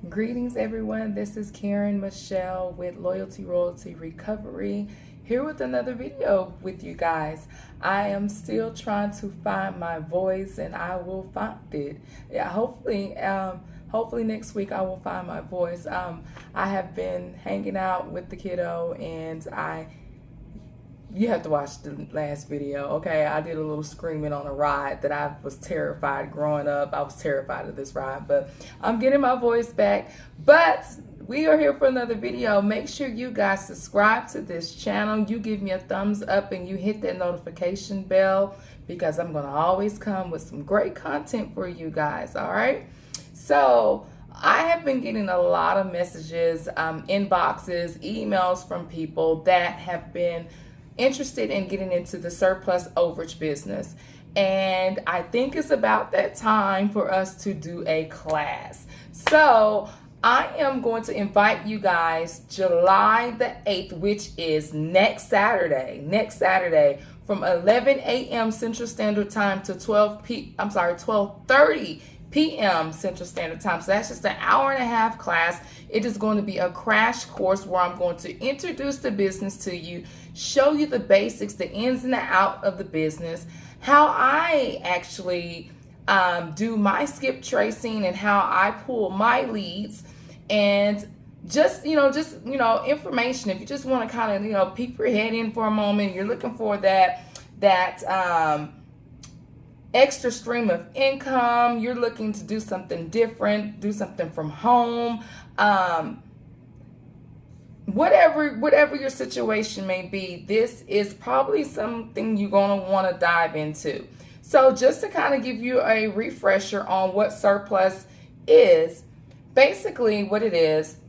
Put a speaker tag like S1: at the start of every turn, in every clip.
S1: Greetings everyone, this is Michelle with Loyalty Royalty Recovery, here with another video with you guys. I am still trying to find my voice and I will find it. Yeah, hopefully next week I will find my voice. I have been hanging out with the kiddo and you have to watch the last video, okay? I did a little screaming on a ride that I was terrified growing up. I was terrified of this ride, but I'm getting my voice back. But we are here for another video. Make sure you guys subscribe to this channel. You give me a thumbs up and you hit that notification bell because I'm gonna always come with some great content for you guys, all right? So I have been getting a lot of messages, inboxes, emails from people that have been interested in getting into the surplus overage business, and I think it's about that time for us to do a class. So I am going to invite you guys July the 8th, which is next Saturday from 11 a.m. Central Standard Time to 12:30 p.m. Central Standard Time. So that's just an hour and a half class. It is going to be a crash course where I'm going to introduce the business to you, show you the basics, the ins and the out of the business, how I actually do my skip tracing and how I pull my leads, and just information. If you just want to kind of peek your head in for a moment, you're looking for that extra stream of income, you're looking to do something different, do something from home, whatever your situation may be, this is probably something you're going to want to dive into. So just to kind of give you a refresher on what surplus is, basically what it is,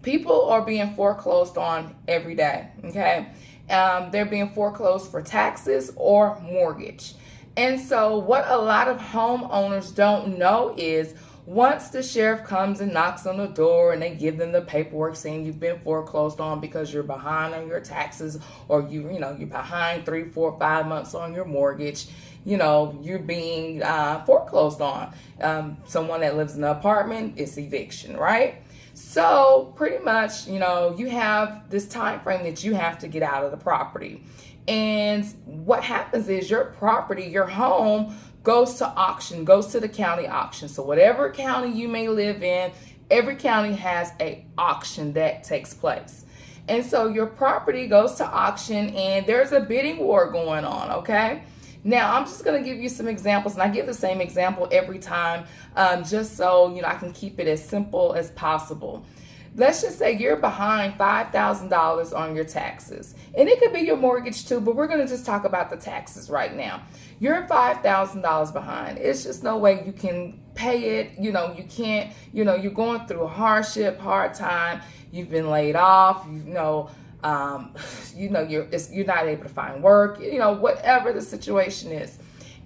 S1: people are being foreclosed on every day, okay? They're being foreclosed for taxes or mortgage. And so what a lot of homeowners don't know is once the sheriff comes and knocks on the door and they give them the paperwork saying you've been foreclosed on because you're behind on your taxes, or you're behind 3, 4, 5 months on your mortgage, you're being foreclosed on. Someone that lives in an apartment, it's eviction, right? So pretty much, you have this time frame that you have to get out of the property. And what happens is your property, your home, goes to auction, goes to the county auction. So whatever county you may live in, every county has an auction that takes place. And so your property goes to auction and there's a bidding war going on, okay? Now, I'm just going to give you some examples, and I give the same example every time just so I can keep it as simple as possible. Let's just say you're behind $5,000 on your taxes. And it could be your mortgage too, but we're going to just talk about the taxes right now. You're $5,000 behind. It's just no way you can pay it. You can't, you're going through a hardship, hard time. You've been laid off, you're not able to find work, whatever the situation is.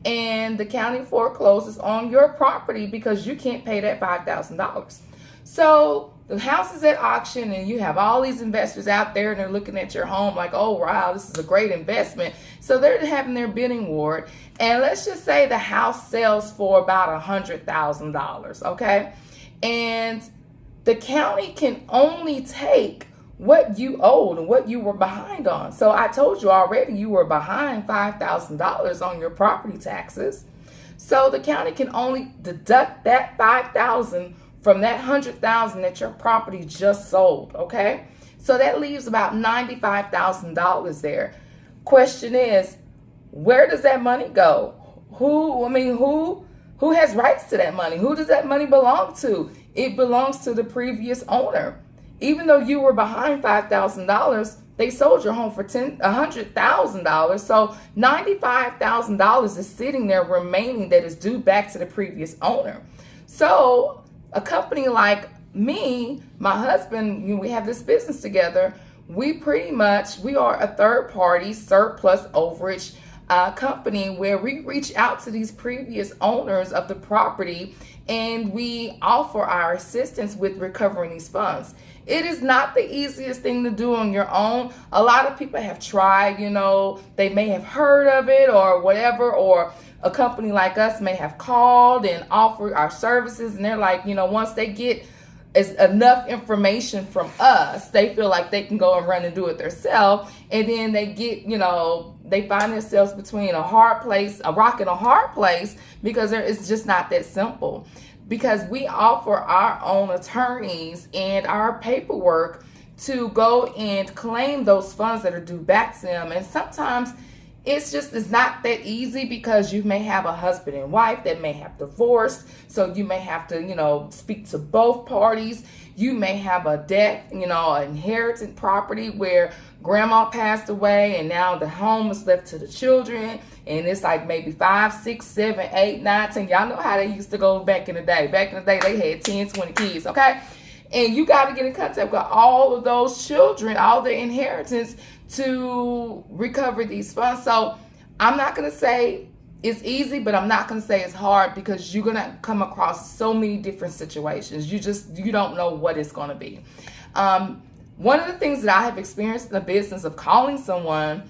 S1: And the county forecloses on your property because you can't pay that $5,000. So the house is at auction and you have all these investors out there and they're looking at your home like, oh, wow, this is a great investment. So they're having their bidding war. And let's just say the house sells for about $100,000, okay? And the county can only take what you owed and what you were behind on. So I told you already you were behind $5,000 on your property taxes. So the county can only deduct that $5,000 from that $100,000 that your property just sold, okay? So that leaves about $95,000 there. Question is, where does that money go? Who has rights to that money? Who does that money belong to? It belongs to the previous owner. Even though you were behind $5,000, they sold your home for $100,000. So $95,000 is sitting there remaining that is due back to the previous owner. So a company like me, my husband, we have this business together. We are a third party surplus overage company where we reach out to these previous owners of the property and we offer our assistance with recovering these funds. It is not the easiest thing to do on your own. A lot of people have tried, they may have heard of it or whatever, or a company like us may have called and offered our services, and they're like, once they get is enough information from us, they feel like they can go and run and do it themselves, and then they get, you know, they find themselves between a hard place, a rock and a hard place, because it's just not that simple. Because we offer our own attorneys and our paperwork to go and claim those funds that are due back to them, and sometimes it's not that easy, because you may have a husband and wife that may have divorced, so you may have to, you know, speak to both parties. You may have a death, you know, an inherited property where grandma passed away and now the home is left to the children, and it's like maybe 5, 6, 7, 8, 9, 10. Y'all know how they used to go back in the day. Back in the day, they had 10, 20 kids, okay? And you got to get in contact with all of those children, all the inheritance, to recover these funds. So I'm not going to say it's easy, but I'm not going to say it's hard, because you're going to come across so many different situations. You don't know what it's going to be. One of the things that I have experienced in the business of calling someone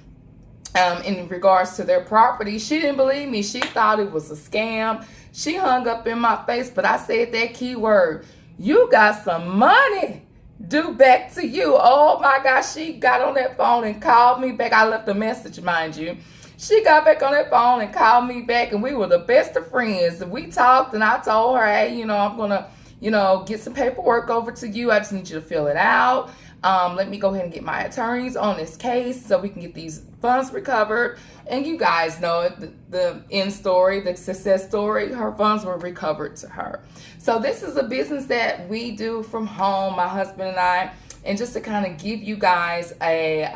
S1: in regards to their property, she didn't believe me. She thought it was a scam. She hung up in my face, but I said that key word: you got some money due back to you. Oh my gosh, she got on that phone and called me back. I left a message, mind you. She got back on that phone and called me back, and we were the best of friends. We talked, and I told her, hey, you know, I'm going to, you know, get some paperwork over to you. I just need you to fill it out. Let me go ahead and get my attorneys on this case so we can get these funds recovered. And you guys know it, the end story, the success story, her funds were recovered to her. So this is a business that we do from home, my husband and I. And just to kind of give you guys a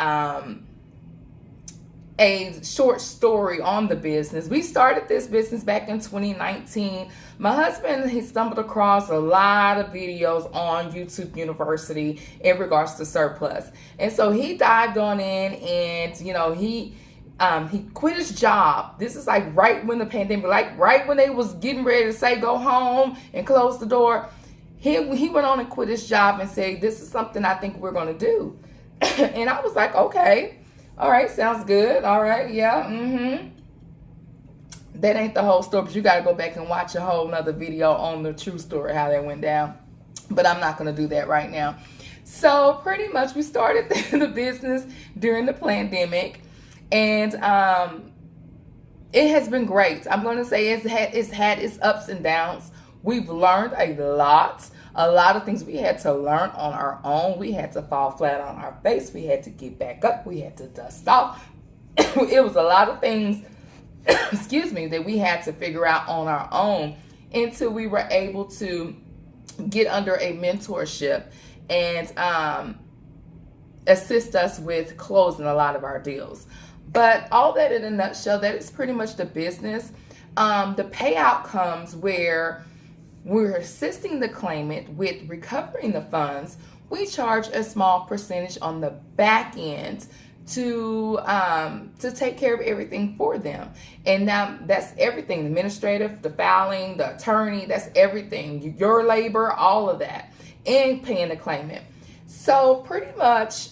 S1: short story on the business. We started this business back in 2019. My husband, he stumbled across a lot of videos on YouTube University in regards to surplus. And so he dived on in, and, you know, he quit his job. This is like right when the pandemic, like right when they was getting ready to say go home and close the door. He went on and quit his job and said, this is something I think we're going to do. And I was like, okay. All right, sounds good. All right, yeah, That ain't the whole story, but you got to go back and watch a whole nother video on the true story, how that went down. But I'm not going to do that right now. So pretty much we started the business during the pandemic, and it has been great. I'm going to say it's had its ups and downs. We've learned a lot of things we had to learn on our own. We had to fall flat on our face. We had to get back up. We had to dust off. It was a lot of things, excuse me, that we had to figure out on our own until we were able to get under a mentorship and assist us with closing a lot of our deals. But all that in a nutshell, that is pretty much the business. The payout comes where we're assisting the claimant with recovering the funds. We charge a small percentage on the back end to take care of everything for them. And now that's everything: the administrative, the filing, the attorney, that's everything, your labor, all of that, and paying the claimant. So pretty much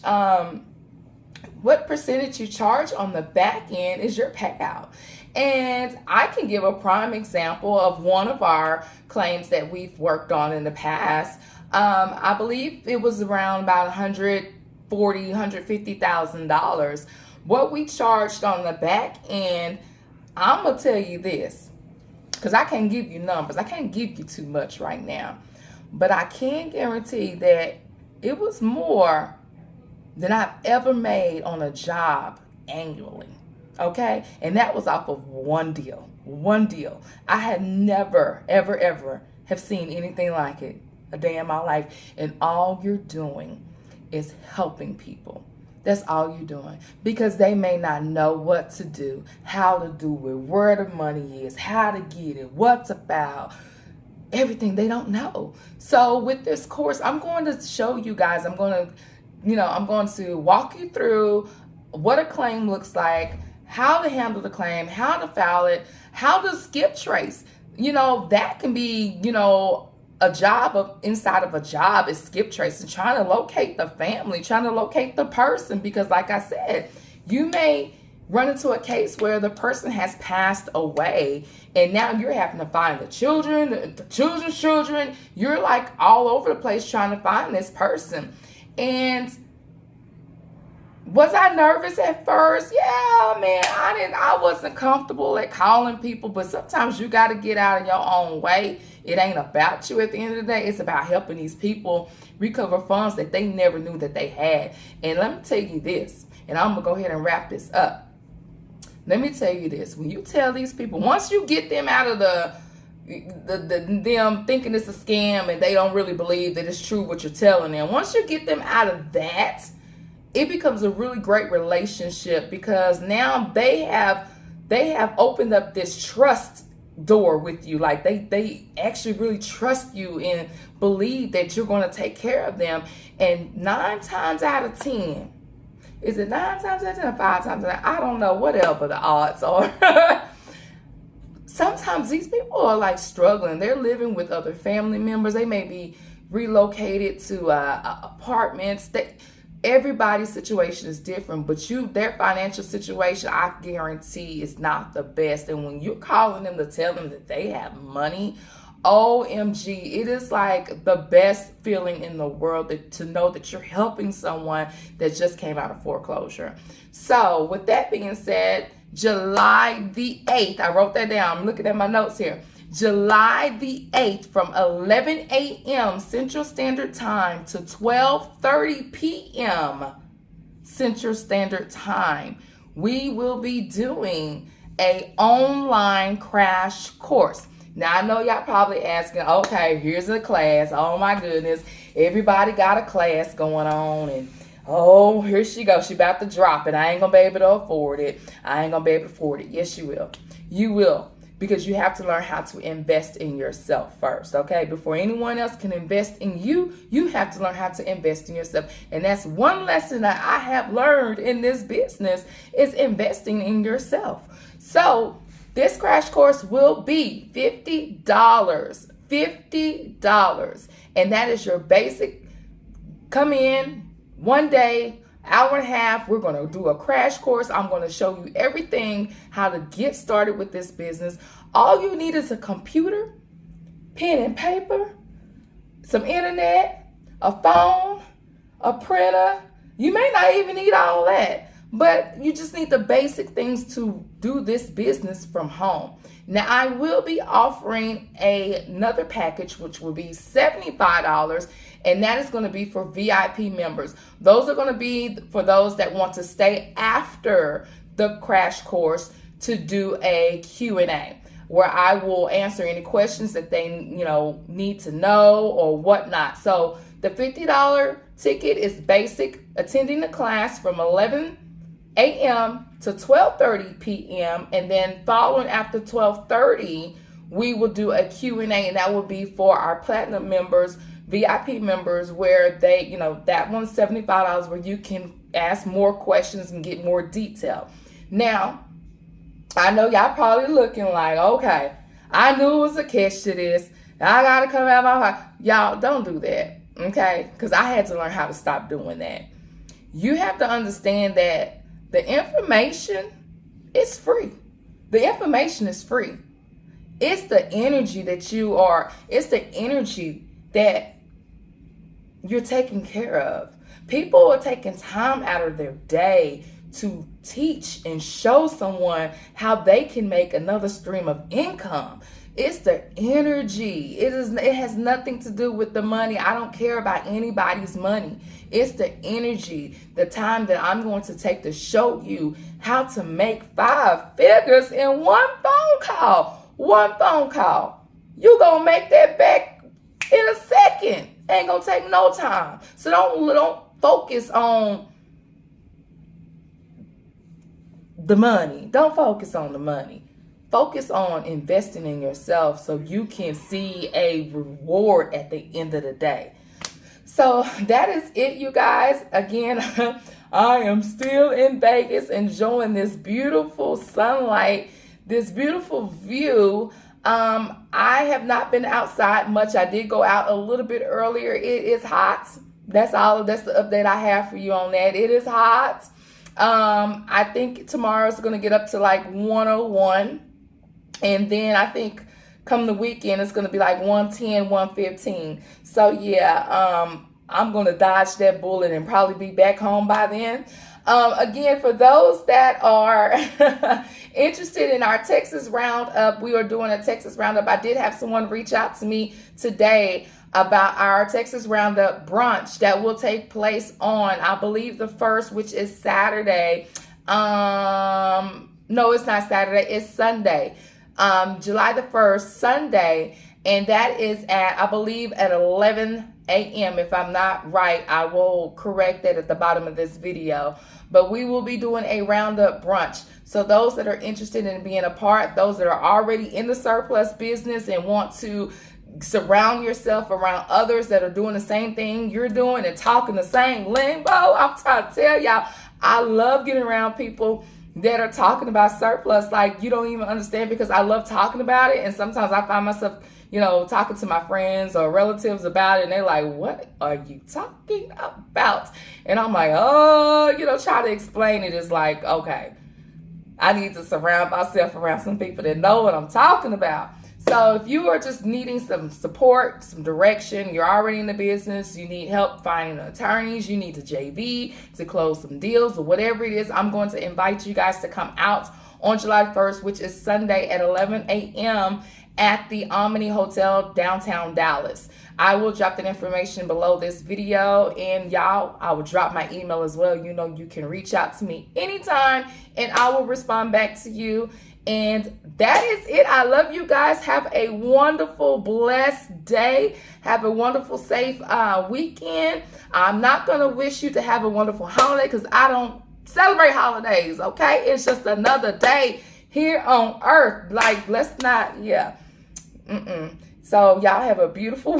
S1: what percentage you charge on the back end is your payout. And I can give a prime example of one of our claims that we've worked on in the past. I believe it was around about $150,000. What we charged on the back end, I'm gonna tell you this, because I can't give you numbers. I can't give you too much right now, but I can guarantee that it was more than I've ever made on a job annually. Okay, and that was off of one deal. I had never, ever have seen anything like it a day in my life. And all you're doing is helping people. That's all you're doing, because they may not know what to do, how to do it, where the money is, how to get it, what to file, everything. They don't know. So with this course, I'm going to show you guys. I'm going to walk you through what a claim looks like, how to handle the claim, how to file it, how to skip trace. That can be, a job inside of a job is skip trace, and trying to locate the family, trying to locate the person, because like I said, you may run into a case where the person has passed away, and now you're having to find the children, the children's children. You're like all over the place trying to find this person. And was I nervous at first? Yeah, man, I wasn't comfortable at calling people, but sometimes you got to get out of your own way. It ain't about you at the end of the day. It's about helping these people recover funds that they never knew that they had. And let me tell you this, and I'm going to go ahead and wrap this up. Let me tell you this. When you tell these people, once you get them out of them thinking it's a scam and they don't really believe that it's true what you're telling them, once you get them out of that, it becomes a really great relationship, because now they have opened up this trust door with you. Like they actually really trust you and believe that you're going to take care of them. And 9 times out of 10, is it 9 times out of 10 or 5 times out of 10? I don't know, whatever the odds are. Sometimes these people are like struggling. They're living with other family members. They may be relocated to apartments. Everybody's situation is different, but their financial situation, I guarantee, is not the best. And when you're calling them to tell them that they have money, OMG, it is like the best feeling in the world to know that you're helping someone that just came out of foreclosure. So with that being said, July the 8th, I wrote that down. I'm looking at my notes here. July the 8th from 11 a.m. Central Standard Time to 12:30 p.m. Central Standard Time, we will be doing an online crash course. Now, I know y'all probably asking, okay, here's a class. Oh, my goodness. Everybody got a class going on, and oh, here she goes. She about to drop it. I ain't going to be able to afford it. I ain't going to be able to afford it. Yes, you will. You will. Because you have to learn how to invest in yourself first, okay? Before anyone else can invest in you, you have to learn how to invest in yourself. And that's one lesson that I have learned in this business, is investing in yourself. So this crash course will be $50. $50. And that is your basic. Come in one day, hour and a half. We're going to do a crash course. I'm going to show you everything, how to get started with this business. All you need is a computer, pen and paper, some internet, a phone, a printer. You may not even need all that, but you just need the basic things to do this business from home. Now, I will be offering another package, which will be $75, and that is going to be for VIP members. Those are going to be for those that want to stay after the crash course to do a Q&A, where I will answer any questions that they need to know or whatnot. So the $50 ticket is basic, attending the class from 11 a.m. to 12:30 p.m. and then following after 12:30, we will do a Q&A, and that will be for our platinum members, VIP members, where they, that one's $75, where you can ask more questions and get more detail. Now, I know y'all probably looking like, okay, I knew it was a catch to this. I got to come out of my heart. Y'all, don't do that, okay? Because I had to learn how to stop doing that. You have to understand that the information is free. The information is free. It's the energy that it's the energy that you're taking care of. People are taking time out of their day to teach and show someone how they can make another stream of income. It's the energy. It has nothing to do with the money. I don't care about anybody's money. It's the energy, the time that I'm going to take to show you how to make 5 figures in one phone call. One phone call. You're going to make that back in a second. Ain't going to take no time. So don't focus on the money. Don't focus on the money. Focus on investing in yourself so you can see a reward at the end of the day. So that is it, you guys. Again, I am still in Vegas enjoying this beautiful sunlight, this beautiful view. I have not been outside much. I did go out a little bit earlier. It is hot. That's all. That's the update I have for you on that. It is hot. I think tomorrow's going to get up to like 101. And then I think come the weekend, it's going to be like 110, 115. So yeah, I'm going to dodge that bullet and probably be back home by then. Again, for those that are interested in our Texas Roundup, we are doing a Texas Roundup. I did have someone reach out to me today about our Texas Roundup brunch that will take place on, I believe, the 1st, which is Saturday. No, it's not Saturday. It's Sunday. July the 1st, Sunday. And that is at, I believe, at 11 a.m. If I'm not right, I will correct that at the bottom of this video. But we will be doing a Roundup brunch. So those that are interested in being a part, those that are already in the surplus business and want to surround yourself around others that are doing the same thing you're doing and talking the same lingo, I'm trying to tell y'all, I love getting around people that are talking about surplus like you don't even understand, because I love talking about it. And sometimes I find myself, you know, talking to my friends or relatives about it, and they're like, what are you talking about? And I'm like, oh, you know, try to explain it. It's like, okay, I need to surround myself around some people that know what I'm talking about. So if you are just needing some support, some direction, you're already in the business, you need help finding attorneys, you need to JV to close some deals or whatever it is, I'm going to invite you guys to come out on July 1st, which is Sunday at 11 a.m. at the Omni Hotel, downtown Dallas. I will drop that information below this video, and y'all, I will drop my email as well. You know, you can reach out to me anytime and I will respond back to you. And that is it. I love you guys. Have a wonderful, blessed day. Have a wonderful, safe weekend. I'm not going to wish you to have a wonderful holiday because I don't celebrate holidays, okay? It's just another day here on earth. Like, let's not, yeah. So y'all have a beautiful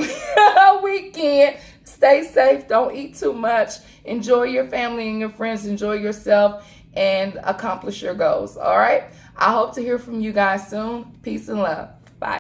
S1: weekend. Stay safe. Don't eat too much. Enjoy your family and your friends. Enjoy yourself and accomplish your goals. All right. I hope to hear from you guys soon. Peace and love.